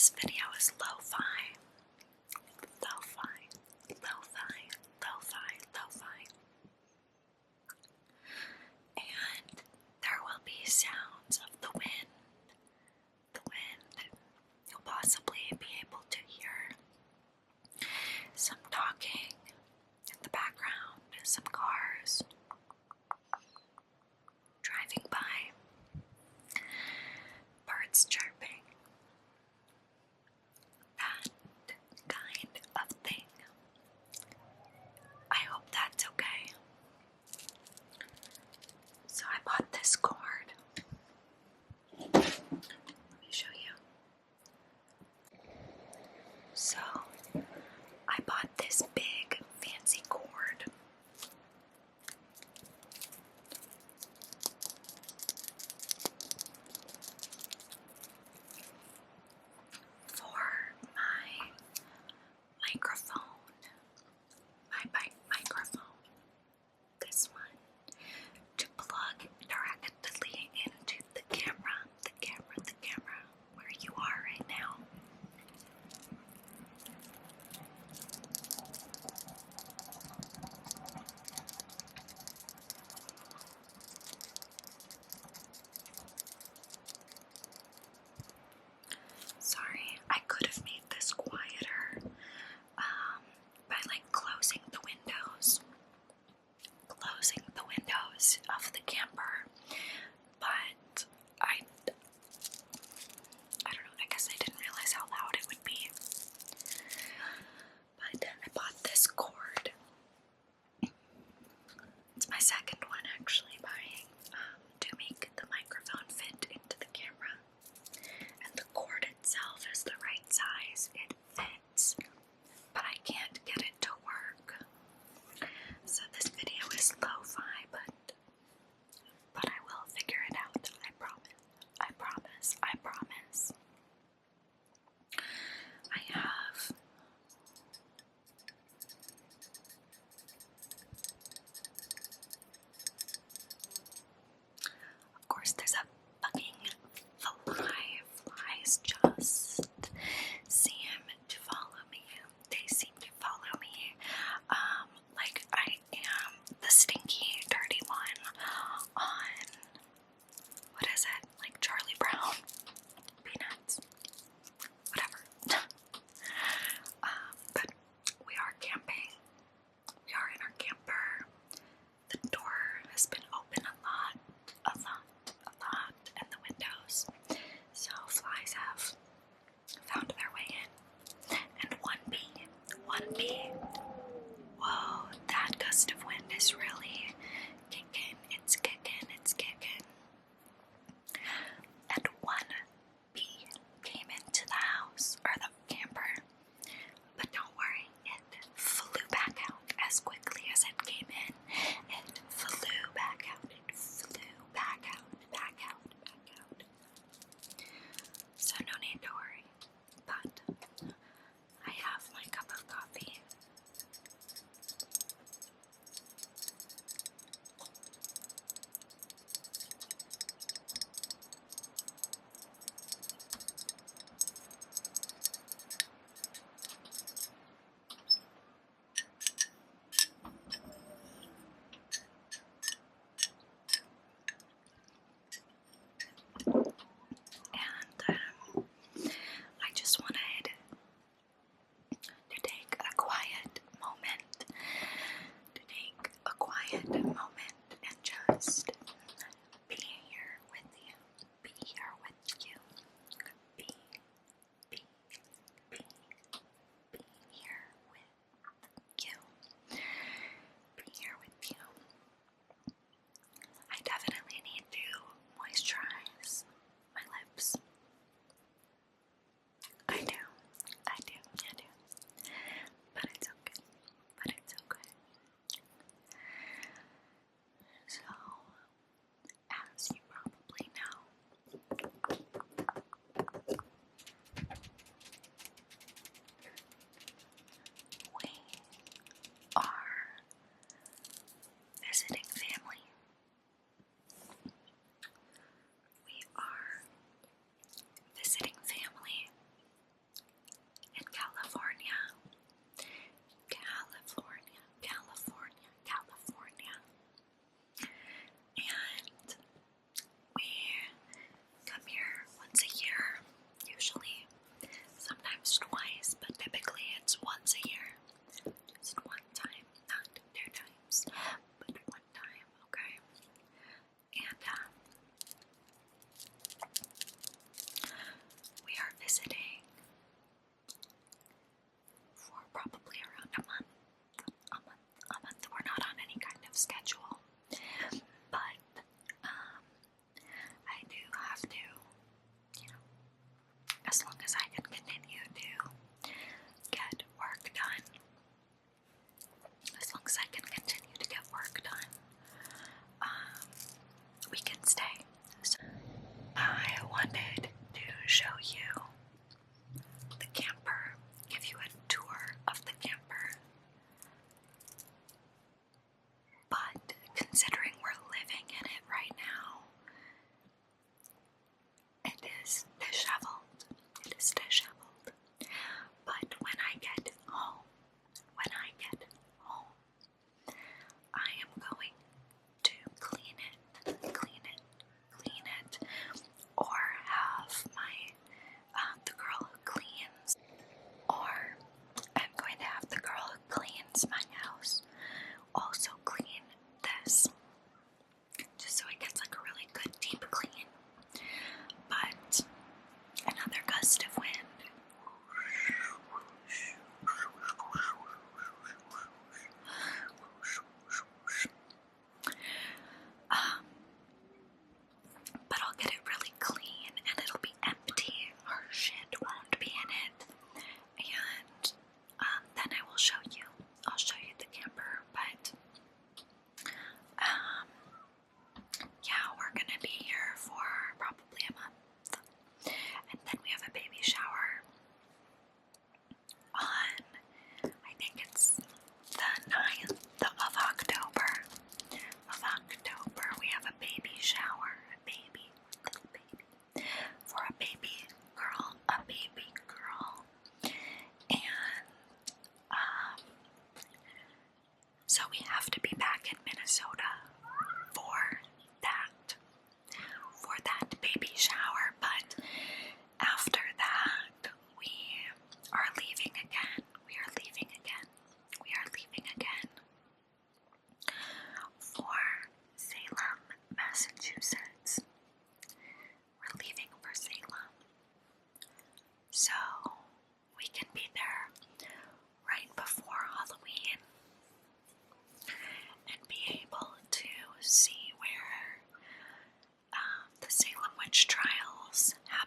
this video is lo-fi. Lo-fi, lo-fi, lo-fi, lo-fi. And there will be sounds of the wind. The wind. You'll possibly be able to hear some talking in the background, some cars driving by, birds chirping, that kind of thing. I hope that's okay. So I bought this cord. Let me show you. So I bought this big fancy cord. For my microphone. My microphone. This one. To plug directly into the camera. The camera. Where you are right now. Sorry, I could have made this quieter by closing the windows. Closing the windows of the camper. But I don't know, I guess I didn't realize how loud it would be. But I bought this cord. It's my second one actually buying to make the microphone fit into the camera. And the cord itself is the right size. It fits, but I can't get it to work. So this video is lo-fi, but I will figure it out. I promise. I promise. I promise. I have of course there's a fucking fly. Flies just see him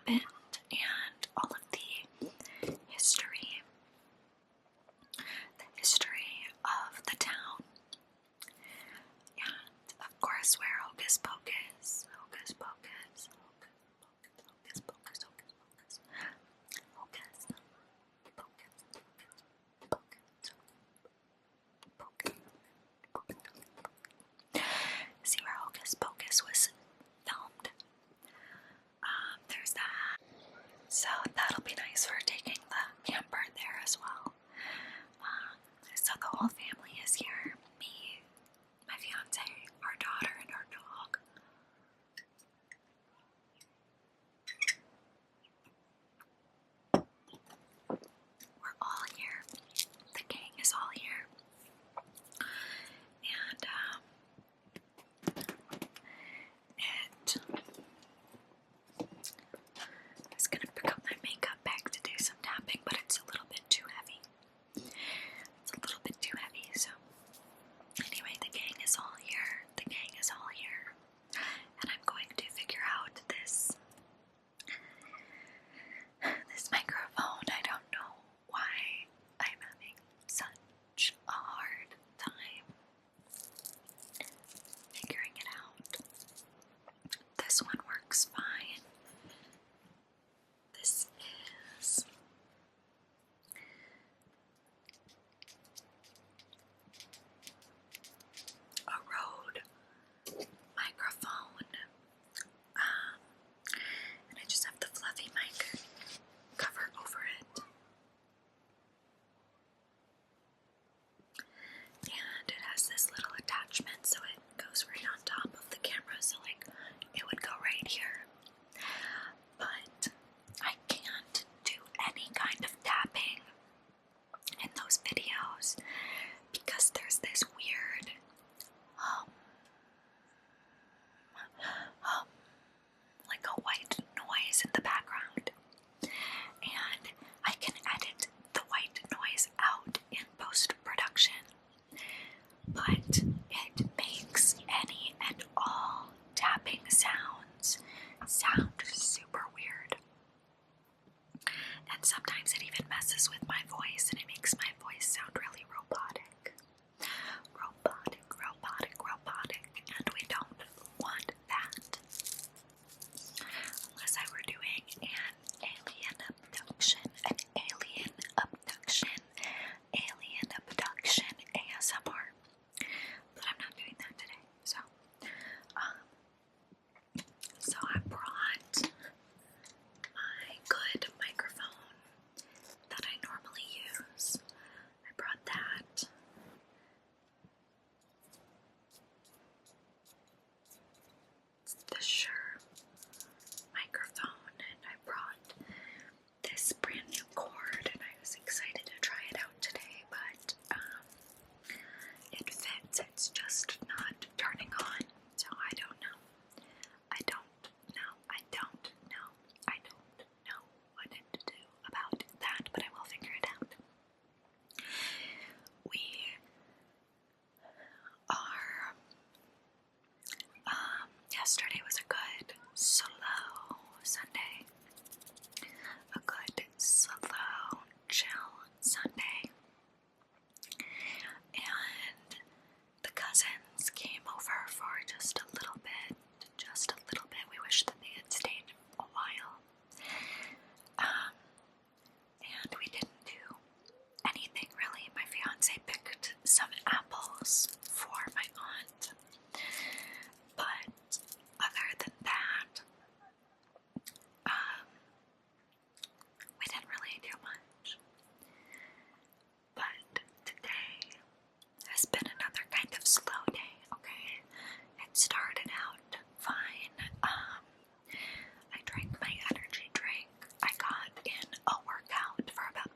happened and all of the history of the town. And of course, we're hocus pocus, hocus pocus, hocus pocus, hocus pocus, hocus pocus. See where Hocus Pocus was filmed. There's that. So that'll be nice for taking the camper there as well. So the whole family is here. Me, my fiance, our daughter, and our dog. We're all here. The gang is all here. And I was gonna pick up my makeup bag to do some tapping, but it's a little bit too heavy. It's a little bit too heavy, so anyway, the gang is all here. The gang is all here. And I'm going to figure out this microphone. I don't know why I'm having such a hard time figuring it out. This one works fine. This is a Rode microphone, and I just have the fluffy mic cover over it, and it has this little attachment so it goes right on top of the camera, so like it would go right here. But I can't do any kind of tapping in those videos because there's this weird like a white noise in the background, and I can edit the white noise out in post-production, but it makes any and all tapping sounds sound super weird, and sometimes it even messes with my voice and it makes my voice sound really robotic, and we don't want that unless I were doing an alien abduction ASMR, but I'm not doing that today. So I brought my good microphone that I normally use. I brought that. It's the Shure microphone, and I brought this brand new cord, and I was excited to try it out today, but it fits. It's just not turning on, so I don't know. I don't know what to do about that, but I will figure it out. We are, yesterday was a good, slow Sunday. A good, slow, chill Sunday. And the cousins came over for just a little bit. We wish that they had stayed a while. And we didn't do anything really. My fiance picked some apples for my aunt. But other than that, we didn't really do much. But today has been another kind of slow day, okay? It started out fine. I drank my energy drink. I got in a workout for about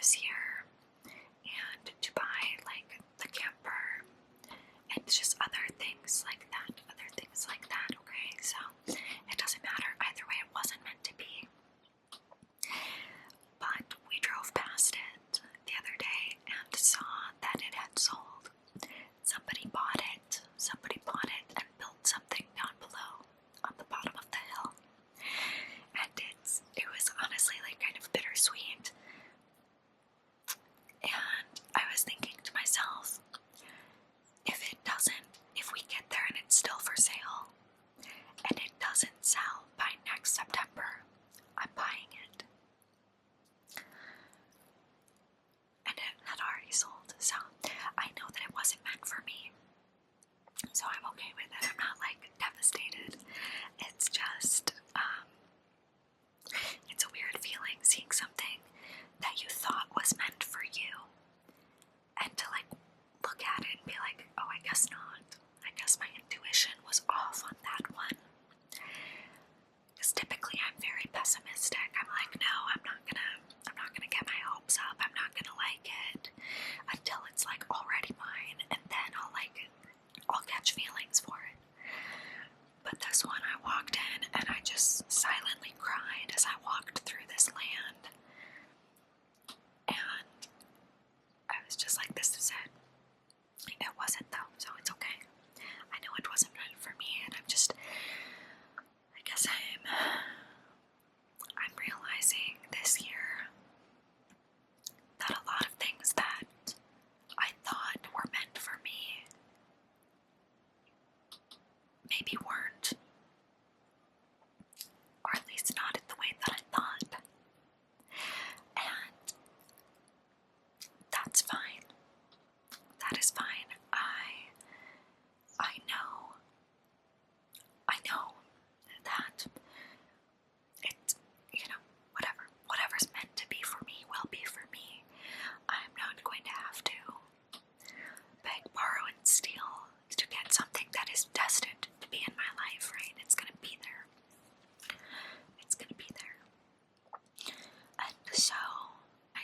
this year and to buy like the camper and just other things like that, okay? So it doesn't matter either way, it wasn't meant to be. But we drove past it the other day and saw that it had sold. Somebody bought it and built something down below on the bottom of the hill. And it was honestly like kind of bittersweet. And I was thinking to myself, if we get there and it's still for sale, and it doesn't sell by next September, I'm buying it. And it had already sold, so I know that it wasn't meant for me. So I'm okay with it. I'm not like devastated. It's just, it's a weird feeling seeing something that you thought was meant for you and to like look at it and be like, oh, I guess not. I guess my intuition was off on that one. Because typically I'm very pessimistic. I'm like, no, I'm not gonna get my hopes up. I'm not gonna like it until it's like already mine, and then I'll like it. I'll catch feelings for it. But this one, I walked in and I just silently cried as I walked through this land. And I was just like, this is it. It wasn't though, so it's okay. I know it wasn't meant for me, and I guess I'm realizing this year that a lot of things that I thought were meant for me maybe weren't, or at least not in the way that I thought. And that's fine. That is fine. I know that it's, whatever's meant to be for me will be for me. I'm not going to have to beg, borrow, and steal to get something that is destined to be in my life, right? It's gonna be there. It's gonna be there. And so, I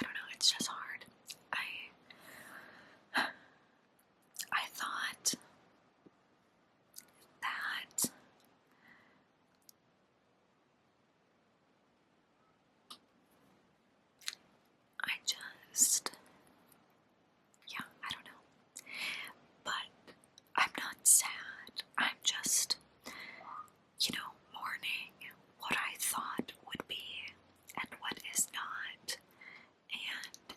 don't know, it's just hard. I thought that I don't know. But I'm not sad. I'm just, mourning what I thought would be and what is not. And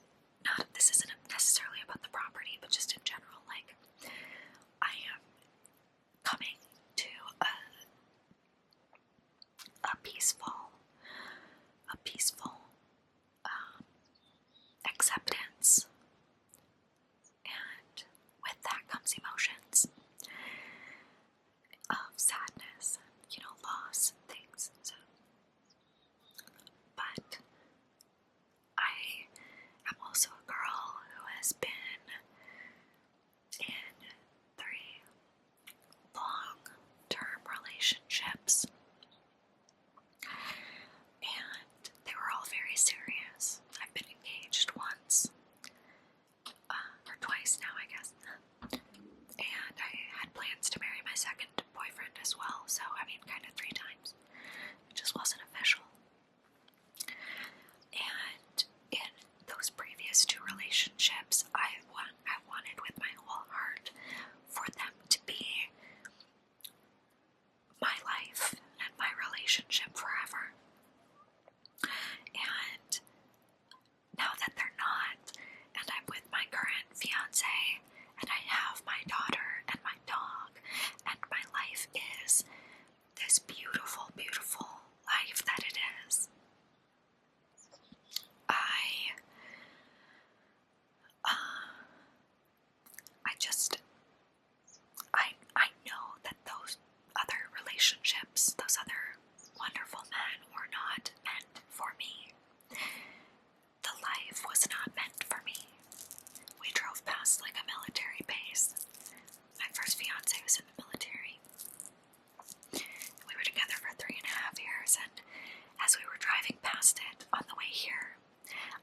And on the way here,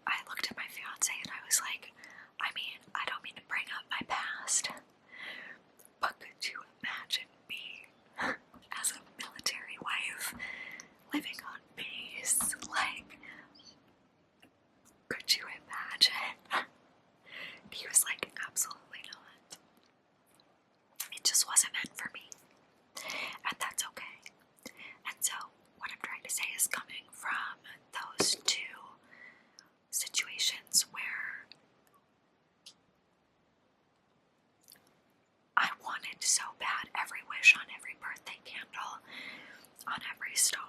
I looked at my fiance and I was like, I mean, I don't mean to bring up my past, but could you imagine me as a military wife living on base? Like, could you imagine? He was like, absolutely not. It just wasn't meant for me. And that's okay. And so, what I'm trying to say is coming from those two situations where I wanted so bad every wish on every birthday candle, on every star,